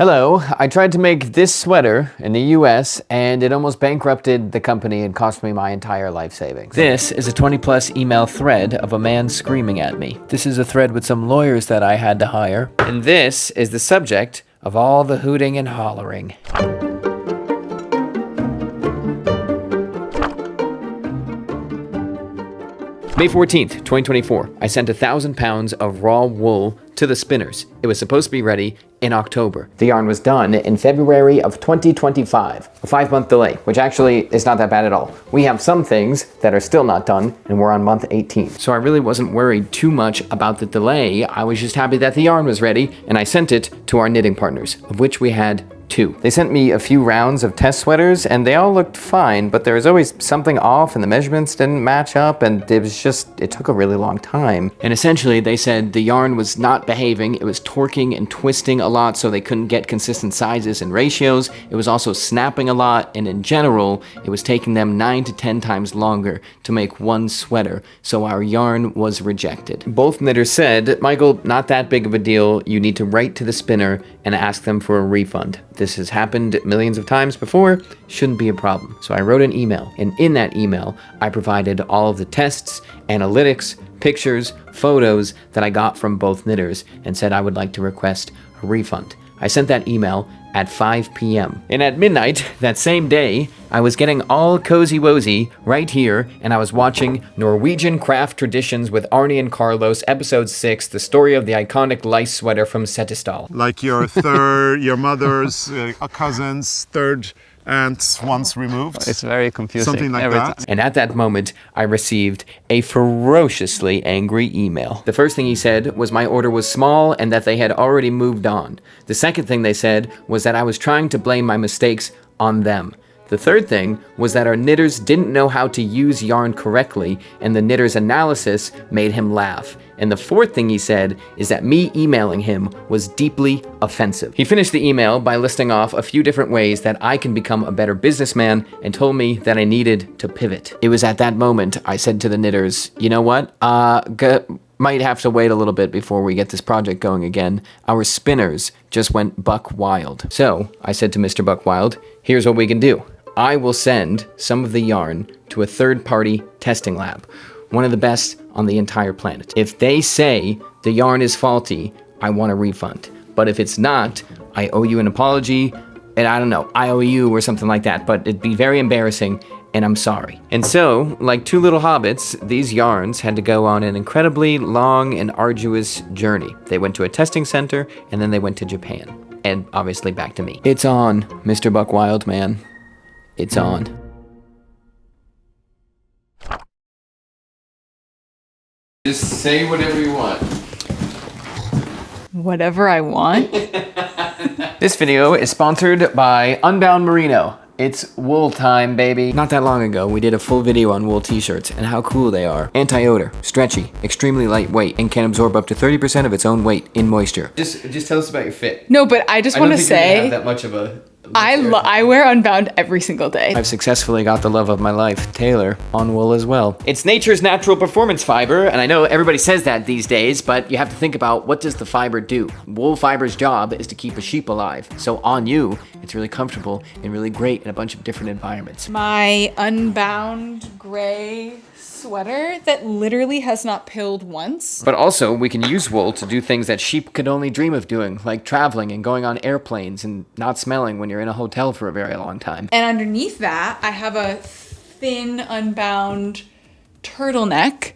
Hello, I tried to make this sweater in the US and it almost bankrupted the company and cost me my entire life savings. This is a 20+ email thread of a man screaming at me. This is a thread with some lawyers that I had to hire. And this is the subject of all the hooting and hollering. May 14th, 2024, I sent 1,000 pounds of raw wool to the spinners. It was supposed to be ready in October. The yarn was done in February of 2025. A 5-month delay, which actually is not that bad at all. We have some things that are still not done, and we're on month 18. So I really wasn't worried too much about the delay. I was just happy that the yarn was ready, and I sent it to our knitting partners, of which we had 2. They sent me a few rounds of test sweaters and they all looked fine, but there was always something off and the measurements didn't match up and it took a really long time. And essentially they said the yarn was not behaving, it was torquing and twisting a lot so they couldn't get consistent sizes and ratios. It was also snapping a lot, and in general, it was taking them 9 to 10 times longer to make one sweater, so our yarn was rejected. Both knitters said, Michael, not that big of a deal, you need to write to the spinner and ask them for a refund. This has happened millions of times before, shouldn't be a problem. So I wrote an email, and in that email, I provided all of the tests, analytics, pictures, photos that I got from both knitters and said I would like to request a refund. I sent that email at 5 p.m. And at midnight that same day, I was getting all cozy wozy right here, and I was watching Norwegian Craft Traditions with Arnie and Carlos, episode 6, the story of the iconic lice sweater from Setesdal. Like your third, your mother's cousin's third aunt once removed. It's very confusing. Something like that. And at that moment, I received a ferociously angry email. The first thing he said was my order was small and that they had already moved on. The second thing they said was that I was trying to blame my mistakes on them. The third thing was that our knitters didn't know how to use yarn correctly, and the knitter's analysis made him laugh. And the fourth thing he said is that me emailing him was deeply offensive. He finished the email by listing off a few different ways that I can become a better businessman and told me that I needed to pivot. It was at that moment I said to the knitters, you know what, might have to wait a little bit before we get this project going again. Our spinners just went buck wild. So I said to Mr. Buck Wild, here's what we can do. I will send some of the yarn to a third-party testing lab, one of the best on the entire planet. If they say the yarn is faulty, I want a refund. But if it's not, I owe you an apology, and I don't know, I owe you or something like that, but it'd be very embarrassing, and I'm sorry. And so, like two little hobbits, these yarns had to go on an incredibly long and arduous journey. They went to a testing center, and then they went to Japan, and obviously back to me. It's on, Mr. Buck Wild, man. It's on. Just say whatever you want. Whatever I want? This video is sponsored by Unbound Merino. It's wool time, baby. Not that long ago, we did a full video on wool t-shirts and how cool they are. Anti-odor, stretchy, extremely lightweight, and can absorb up to 30% of its own weight in moisture. Just tell us about your fit. No, but I just want to say, have that much of a... I wear Unbound every single day. I've successfully got the love of my life, Taylor, on wool as well. It's nature's natural performance fiber, and I know everybody says that these days, but you have to think about what does the fiber do? Wool fiber's job is to keep a sheep alive. So on you, it's really comfortable and really great in a bunch of different environments. My Unbound gray sweater that literally has not pilled once. But also, we can use wool to do things that sheep could only dream of doing, like traveling and going on airplanes and not smelling when you're in a hotel for a very long time. And underneath that, I have a thin Unbound turtleneck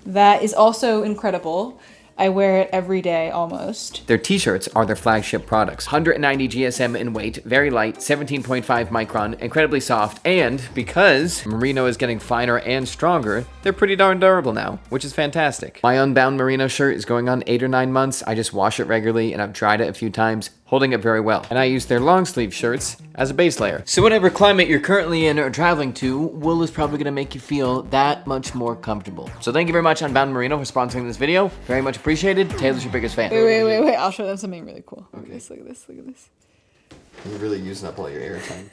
that is also incredible. I wear it every day almost. Their t-shirts are their flagship products. 190 GSM in weight, very light, 17.5 micron, incredibly soft, and because Merino is getting finer and stronger, they're pretty darn durable now, which is fantastic. My Unbound Merino shirt is going on 8 or 9 months. I just wash it regularly and I've dried it a few times, holding it very well. And I use their long sleeve shirts as a base layer. So whatever climate you're currently in or traveling to, wool is probably gonna make you feel that much more comfortable. So thank you very much, Unbound Merino, for sponsoring this video. Very much appreciated. Taylor's your biggest fan. Wait. I'll show them something really cool. Okay. Look at this. You're really using up all your airtime.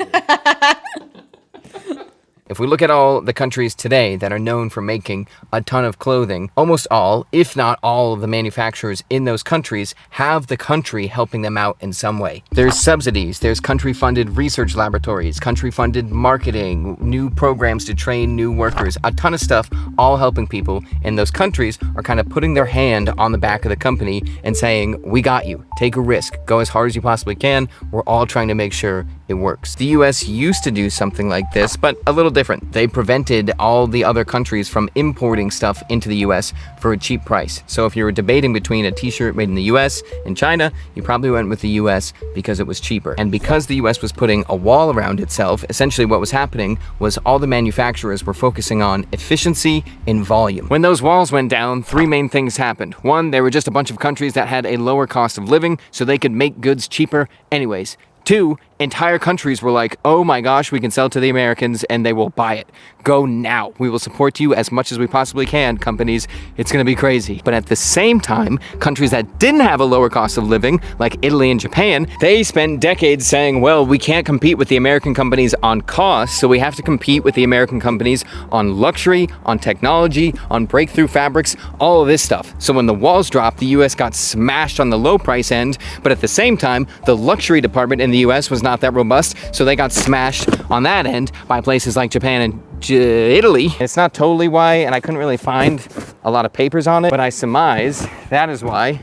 If we look at all the countries today that are known for making a ton of clothing, almost all, if not all of the manufacturers in those countries have the country helping them out in some way. There's subsidies, there's country-funded research laboratories, country-funded marketing, new programs to train new workers, a ton of stuff, all helping people, and those countries are kind of putting their hand on the back of the company and saying, we got you, take a risk, go as hard as you possibly can, we're all trying to make sure it works. The US used to do something like this, but a little different. They prevented all the other countries from importing stuff into the US for a cheap price. So if you were debating between a t-shirt made in the US and China, you probably went with the US because it was cheaper. And because the US was putting a wall around itself, essentially what was happening was all the manufacturers were focusing on efficiency and volume. When those walls went down, three main things happened. One, there were just a bunch of countries that had a lower cost of living, so they could make goods cheaper anyways. Two, entire countries were like, oh my gosh, we can sell to the Americans and they will buy it. Go now. We will support you as much as we possibly can, companies. It's gonna be crazy. But at the same time, countries that didn't have a lower cost of living, like Italy and Japan, they spent decades saying, well, we can't compete with the American companies on cost, so we have to compete with the American companies on luxury, on technology, on breakthrough fabrics, all of this stuff. So when the walls dropped, the US got smashed on the low price end, but at the same time, the luxury department in the US was not that robust, so they got smashed on that end by places like Japan and Italy. It's not totally why, and I couldn't really find a lot of papers on it, but I surmise that is why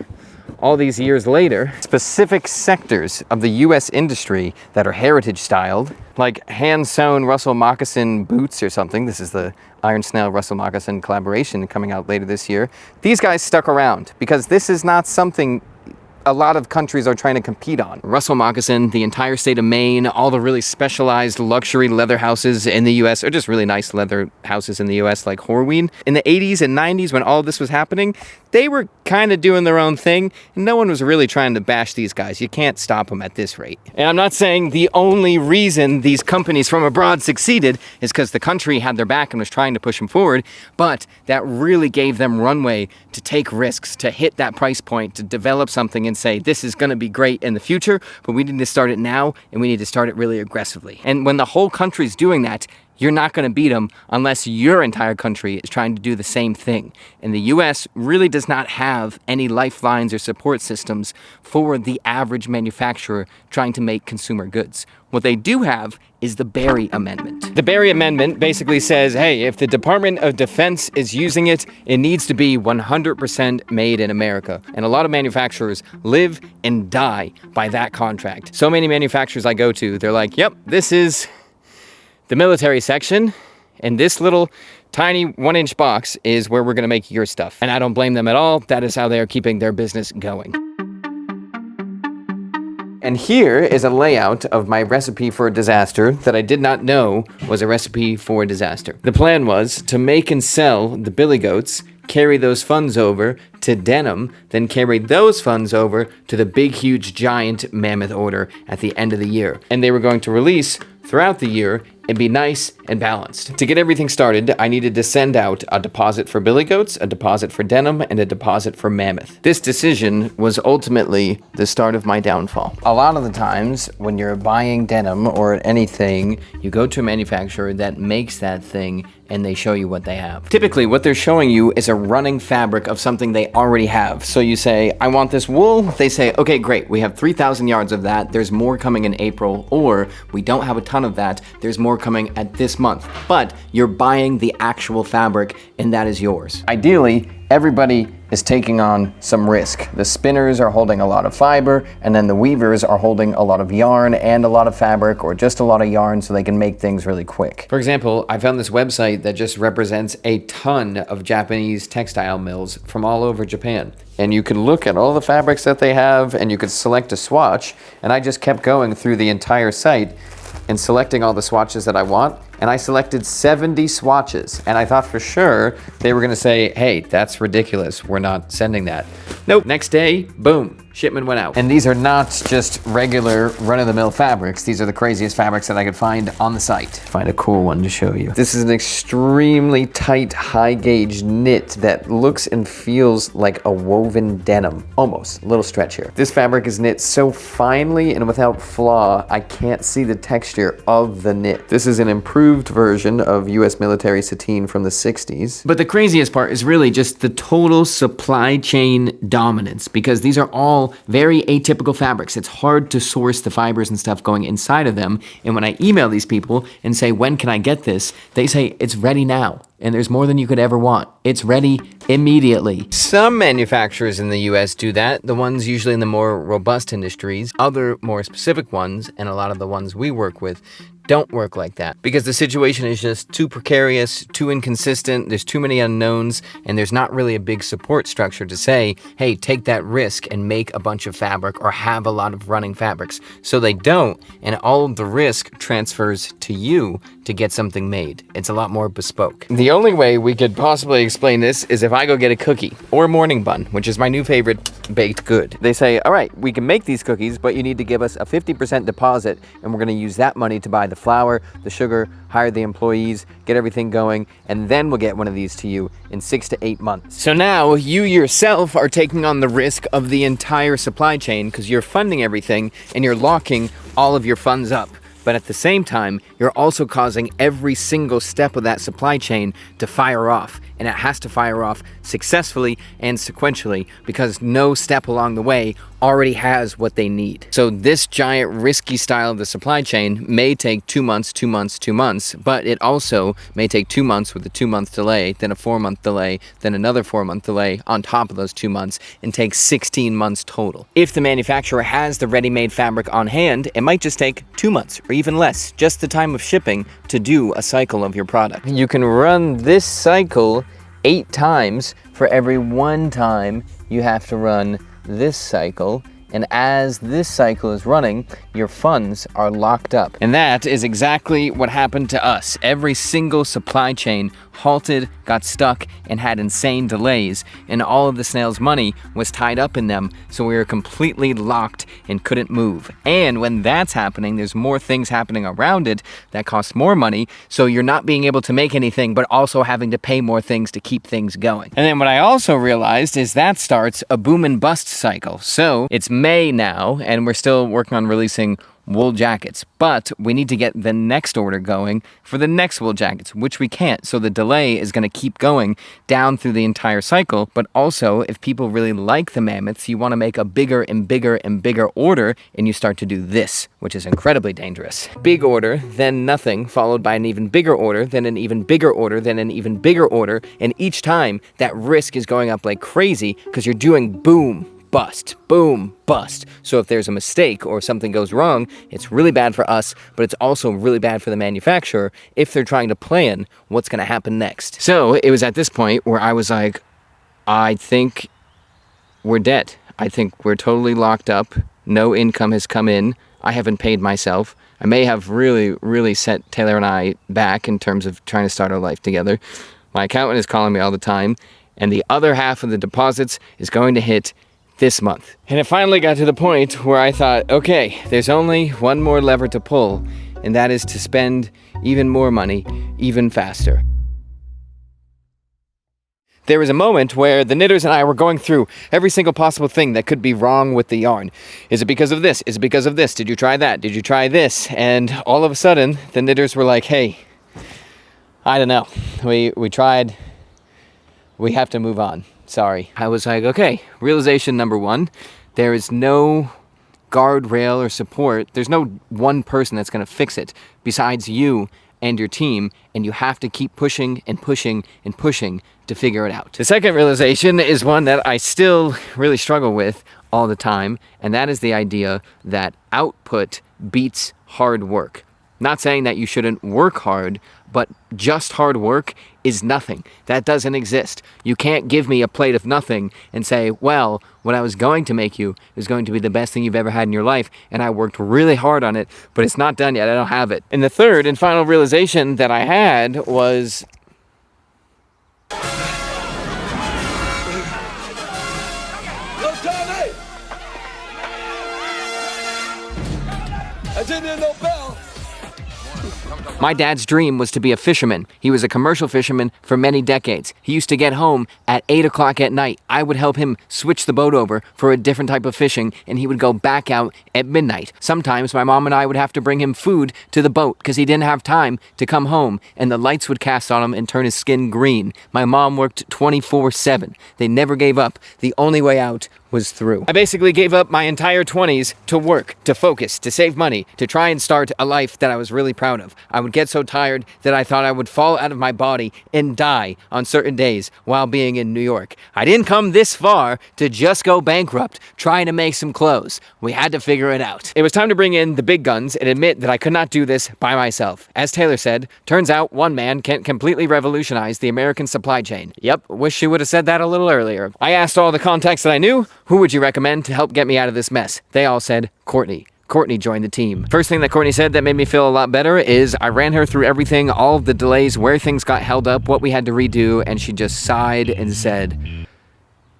all these years later, specific sectors of the US industry that are heritage styled, like hand-sewn Russell moccasin boots or something, this is the Iron Snail Russell moccasin collaboration coming out later this year, these guys stuck around because this is not something a lot of countries are trying to compete on. Russell moccasin, the entire state of Maine, all the really specialized luxury leather houses in the US, or just really nice leather houses in the US like Horween. In the 80s and 90s when all this was happening, they were kind of doing their own thing, and no one was really trying to bash these guys. You can't stop them at this rate. And I'm not saying the only reason these companies from abroad succeeded is because the country had their back and was trying to push them forward, but that really gave them runway to take risks, to hit that price point, to develop something and say, this is gonna be great in the future, but we need to start it now, and we need to start it really aggressively. And when the whole country's doing that, you're not gonna beat them unless your entire country is trying to do the same thing. And the US really does not have any lifelines or support systems for the average manufacturer trying to make consumer goods. What they do have is the Berry Amendment. The Berry Amendment basically says, hey, if the Department of Defense is using it, it needs to be 100% made in America. And a lot of manufacturers live and die by that contract. So many manufacturers I go to, they're like, yep, this is the military section, and this little tiny 1-inch box is where we're gonna make your stuff. And I don't blame them at all. That is how they are keeping their business going. And here is a layout of my recipe for a disaster that I did not know was a recipe for a disaster. The plan was to make and sell the billy goats, carry those funds over to denim, then carry those funds over to the big, huge, giant Mammoth order at the end of the year. And they were going to release throughout the year and be nice and balanced. To get everything started, I needed to send out a deposit for billy goats, a deposit for denim, and a deposit for Mammoth. This decision was ultimately the start of my downfall. A lot of the times when you're buying denim or anything, you go to a manufacturer that makes that thing and they show you what they have. Typically, what they're showing you is a running fabric of something they already have. So you say, I want this wool. They say, okay, great. We have 3,000 yards of that. There's more coming in April, or we don't have a ton of that. There's more coming at this month. But you're buying the actual fabric and that is yours. Ideally, everybody is taking on some risk. The spinners are holding a lot of fiber, and then the weavers are holding a lot of yarn and a lot of fabric, or just a lot of yarn so they can make things really quick. For example, I found this website that just represents a ton of Japanese textile mills from all over Japan. And you could look at all the fabrics that they have, and you could select a swatch, and I just kept going through the entire site and selecting all the swatches that I want, and I selected 70 swatches, and I thought for sure they were gonna say, hey, that's ridiculous, we're not sending that. Nope, next day, boom, shipment went out. And these are not just regular run-of-the-mill fabrics, these are the craziest fabrics that I could find on the site. Find a cool one to show you. This is an extremely tight, high-gauge knit that looks and feels like a woven denim, almost, a little stretch here. This fabric is knit so finely and without flaw, I can't see the texture of the knit. This is an improved improved version of U.S. military sateen from the 60s. But the craziest part is really just the total supply chain dominance, because these are all very atypical fabrics. It's hard to source the fibers and stuff going inside of them. And when I email these people and say, when can I get this? They say, it's ready now. And there's more than you could ever want. It's ready immediately. Some manufacturers in the US do that, the ones usually in the more robust industries. Other more specific ones, and a lot of the ones we work with, don't work like that because the situation is just too precarious, too inconsistent, there's too many unknowns, and there's not really a big support structure to say, hey, take that risk and make a bunch of fabric or have a lot of running fabrics. So they don't, and all of the risk transfers to you to get something made. It's a lot more bespoke. The only way we could possibly explain this is if I go get a cookie or a morning bun, which is my new favorite baked good. They say, all right, we can make these cookies, but you need to give us a 50% deposit, and we're gonna use that money to buy the flour, the sugar, hire the employees, get everything going, and then we'll get one of these to you in 6 to 8 months. So now you yourself are taking on the risk of the entire supply chain because you're funding everything and you're locking all of your funds up. But at the same time, you're also causing every single step of that supply chain to fire off. And it has to fire off successfully and sequentially because no step along the way already has what they need. So this giant risky style of the supply chain may take 2 months, 2 months, 2 months, but it also may take 2 months with a 2-month delay, then a 4-month delay, then another 4-month delay on top of those 2 months, and take 16 months total. If the manufacturer has the ready-made fabric on hand, it might just take 2 months or even less, just the time of shipping to do a cycle of your product. You can run this cycle 8 times for every 1 time you have to run this cycle, and as this cycle is running, your funds are locked up. And that is exactly what happened to us. Every single supply chain halted, got stuck, and had insane delays, and all of the snail's money was tied up in them, so we were completely locked and couldn't move. And when that's happening, there's more things happening around it that cost more money, so you're not being able to make anything, but also having to pay more things to keep things going. And then what I also realized is that starts a boom and bust cycle. So it's May now, and we're still working on releasing wool jackets, but we need to get the next order going for the next wool jackets, which we can't. So the delay is going to keep going down through the entire cycle. But also, if people really like the mammoths, you want to make a bigger and bigger and bigger order, and you start to do this, which is incredibly dangerous. Big order, then nothing, followed by an even bigger order, then an even bigger order, then an even bigger order, and each time that risk is going up like crazy because you're doing boom, bust, boom, bust. So if there's a mistake or something goes wrong, it's really bad for us, but it's also really bad for the manufacturer if they're trying to plan what's going to happen next. So it was at this point where I was like, I think we're dead. I think we're totally locked up. No income has come in. I haven't paid myself. I may have really set Taylor and I back in terms of trying to start our life together. My accountant is calling me all the time, and the other half of the deposits is going to hit this month. And it finally got to the point where I thought, okay, there's only one more lever to pull, and that is to spend even more money, even faster. There was a moment where the knitters and I were going through every single possible thing that could be wrong with the yarn. Is it because of this? Is it because of this? Did you try that? Did you try this? And all of a sudden, the knitters were like, hey, I don't know. We tried. We have to move on. Sorry. I was like, okay, realization number 1, there is no guardrail or support. There's no one person that's going to fix it besides you and your team, and you have to keep pushing and pushing and pushing to figure it out. The second realization is one that I still really struggle with all the time, and that is the idea that output beats hard work. Not saying that you shouldn't work hard, but just hard work is nothing. That doesn't exist. You can't give me a plate of nothing and say, well, what I was going to make you is going to be the best thing you've ever had in your life, and I worked really hard on it, but it's not done yet. I don't have it. And the third and final realization that I had was, I didn't hear no bell. My dad's dream was to be a fisherman. He was a commercial fisherman for many decades. He used to get home at 8 o'clock at night. I would help him switch the boat over for a different type of fishing, and he would go back out at midnight. Sometimes my mom and I would have to bring him food to the boat because he didn't have time to come home, and the lights would cast on him and turn his skin green. My mom worked 24/7. They never gave up. The only way out was through. I basically gave up my entire 20s to work, to focus, to save money, to try and start a life that I was really proud of. I would get so tired that I thought I would fall out of my body and die on certain days while being in New York. I didn't come this far to just go bankrupt trying to make some clothes. We had to figure it out. It was time to bring in the big guns and admit that I could not do this by myself. As Taylor said, turns out one man can't completely revolutionize the American supply chain. Yep, wish she would have said that a little earlier. I asked all the contacts that I knew, who would you recommend to help get me out of this mess? They all said, Courtney. Courtney joined the team. First thing that Courtney said that made me feel a lot better is I ran her through everything, all of the delays, where things got held up, what we had to redo, and she just sighed and said,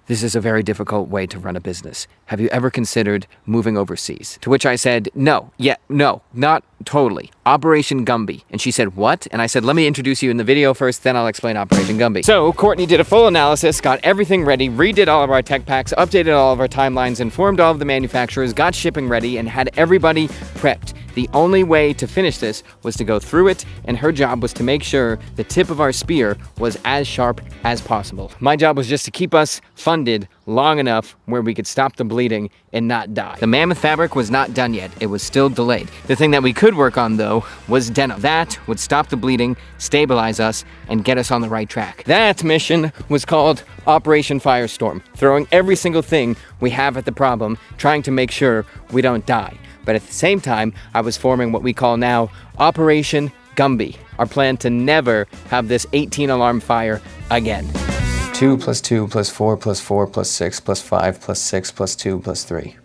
"This is a very difficult way to run a business. Have you ever considered moving overseas?" To which I said, no, not totally. Operation Gumby. And she said, what? And I said, let me introduce you in the video first, then I'll explain Operation Gumby. So Courtney did a full analysis, got everything ready, redid all of our tech packs, updated all of our timelines, informed all of the manufacturers, got shipping ready, and had everybody prepped. The only way to finish this was to go through it, and her job was to make sure the tip of our spear was as sharp as possible. My job was just to keep us funded long enough where we could stop the bleeding and not die. The Mammoth fabric was not done yet. It was still delayed. The thing that we could work on, though, was denim. That would stop the bleeding, stabilize us, and get us on the right track. That mission was called Operation Firestorm, throwing every single thing we have at the problem, trying to make sure we don't die. But at the same time, I was forming what we call now Operation Gumby, our plan to never have this 18-alarm fire again. 2 + 2 + 4 + 4 + 6 + 5 + 6 + 2 + 3.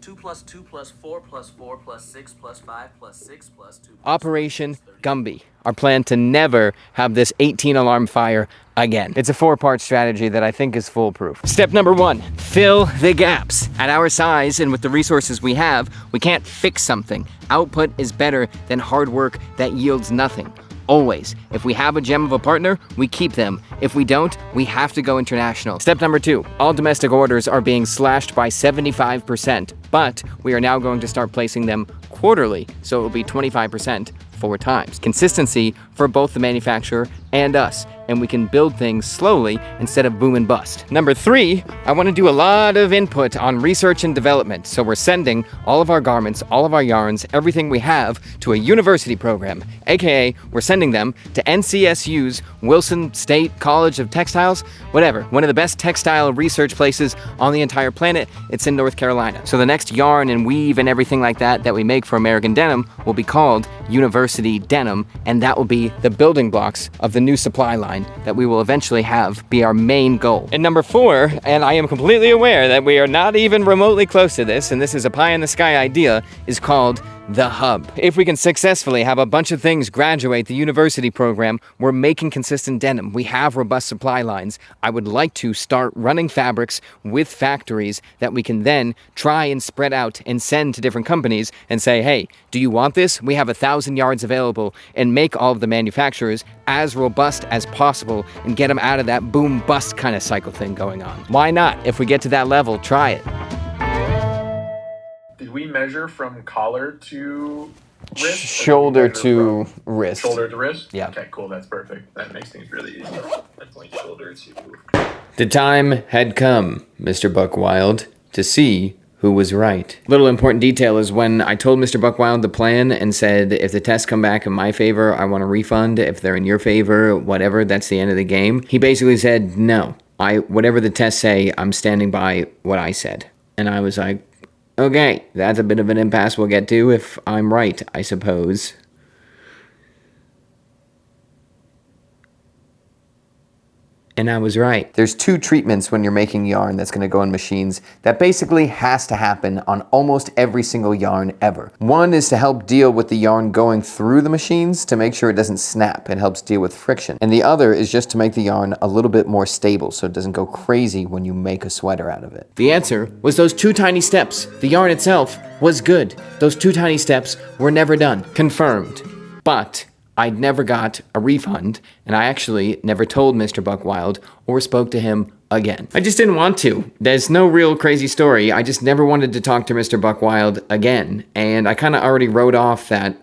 2 + 2 + 4 + 4 + 6 + 5 + 6 + 2. Operation Gumby, our plan to never have this 18-alarm fire again. It's a 4-part strategy that I think is foolproof. Step number 1, fill the gaps. At our size and with the resources we have, we can't fix something. Output is better than hard work that yields nothing. Always. If we have a gem of a partner, we keep them. If we don't, we have to go international. Step number 2, all domestic orders are being slashed by 75%, but we are now going to start placing them quarterly, so it will be 25% 4 times. Consistency for both the manufacturer and us, and we can build things slowly instead of boom and bust. Number 3, I want to do a lot of input on research and development, so we're sending all of our garments, all of our yarns, everything we have to a university program, aka we're sending them to NCSU's Wilson State College of Textiles, whatever, one of the best textile research places on the entire planet. It's in North Carolina. So the next yarn and weave and everything like that that we make for American denim will be called University Denim, and that will be the building blocks of the new supply line that we will eventually have be our main goal. And number 4, and I am completely aware that we are not even remotely close to this, and this is a pie in the sky idea, is called the hub. If we can successfully have a bunch of things graduate the university program, we're making consistent denim. We have robust supply lines. I would like to start running fabrics with factories that we can then try and spread out and send to different companies and say, hey, do you want this? We have 1,000 yards available, and make all of the manufacturers as robust as possible and get them out of that boom bust kind of cycle thing going on. Why not? If we get to that level, try it. Did we measure from collar to wrist? Shoulder to wrist. Shoulder to wrist? Yeah. Okay, cool. That's perfect. That makes things really easy. Definitely shoulder to. The time had come, Mr. Buckwild, to see who was right. Little important detail is when I told Mr. Buckwild the plan and said, if the tests come back in my favor, I want a refund. If they're in your favor, whatever, that's the end of the game. He basically said, no. Whatever the tests say, I'm standing by what I said. And I was like, okay, that's a bit of an impasse we'll get to if I'm right, I suppose. And I was right. There's 2 treatments when you're making yarn that's gonna go in machines that basically has to happen on almost every single yarn ever. One is to help deal with the yarn going through the machines to make sure it doesn't snap. It helps deal with friction. And the other is just to make the yarn a little bit more stable so it doesn't go crazy when you make a sweater out of it. The answer was those 2 tiny steps. The yarn itself was good. Those 2 tiny steps were never done. Confirmed. But I never got a refund, and I actually never told Mr. Buckwild or spoke to him again. I just didn't want to. There's no real crazy story. I just never wanted to talk to Mr. Buckwild again, and I kind of already wrote off that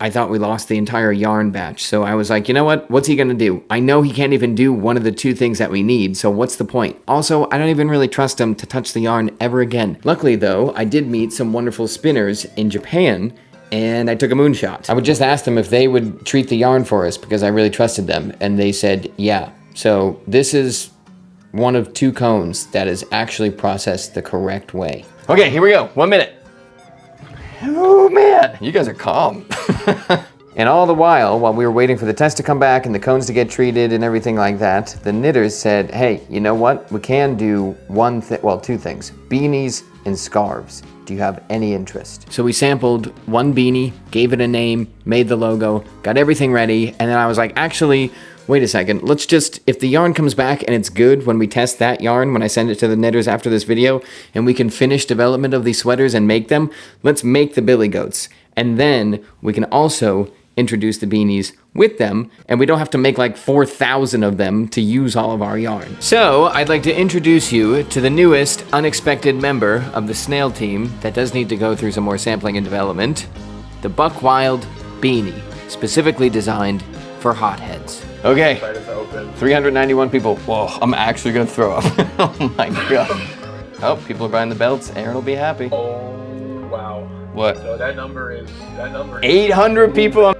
I thought we lost the entire yarn batch. So I was like, you know what? What's he gonna do? I know he can't even do one of the 2 things that we need, so what's the point? Also, I don't even really trust him to touch the yarn ever again. Luckily though, I did meet some wonderful spinners in Japan, and I took a moonshot. I would just ask them if they would treat the yarn for us because I really trusted them, and they said yeah. So this is one of 2 cones that is actually processed the correct way. Okay, here we go, 1 minute. Oh man, you guys are calm. And all the while we were waiting for the test to come back and the cones to get treated and everything like that, the knitters said, hey, you know what? We can do 2 things, beanies and scarves. Do you have any interest? So we sampled 1 beanie, gave it a name, made the logo, got everything ready, and then I was like, actually, wait a second, let's just, if the yarn comes back and it's good when we test that yarn, when I send it to the knitters after this video, and we can finish development of these sweaters and make them, let's make the billy goats. And then we can also introduce the beanies with them, and we don't have to make like 4,000 of them to use all of our yarn. So I'd like to introduce you to the newest unexpected member of the snail team that does need to go through some more sampling and development, the Buckwild beanie, specifically designed for hotheads. Okay, 391 people. Whoa, I'm actually gonna throw up. Oh my god. Oh, people are buying the belts. Aaron will be happy. Oh, wow. What? So that number is 800 people.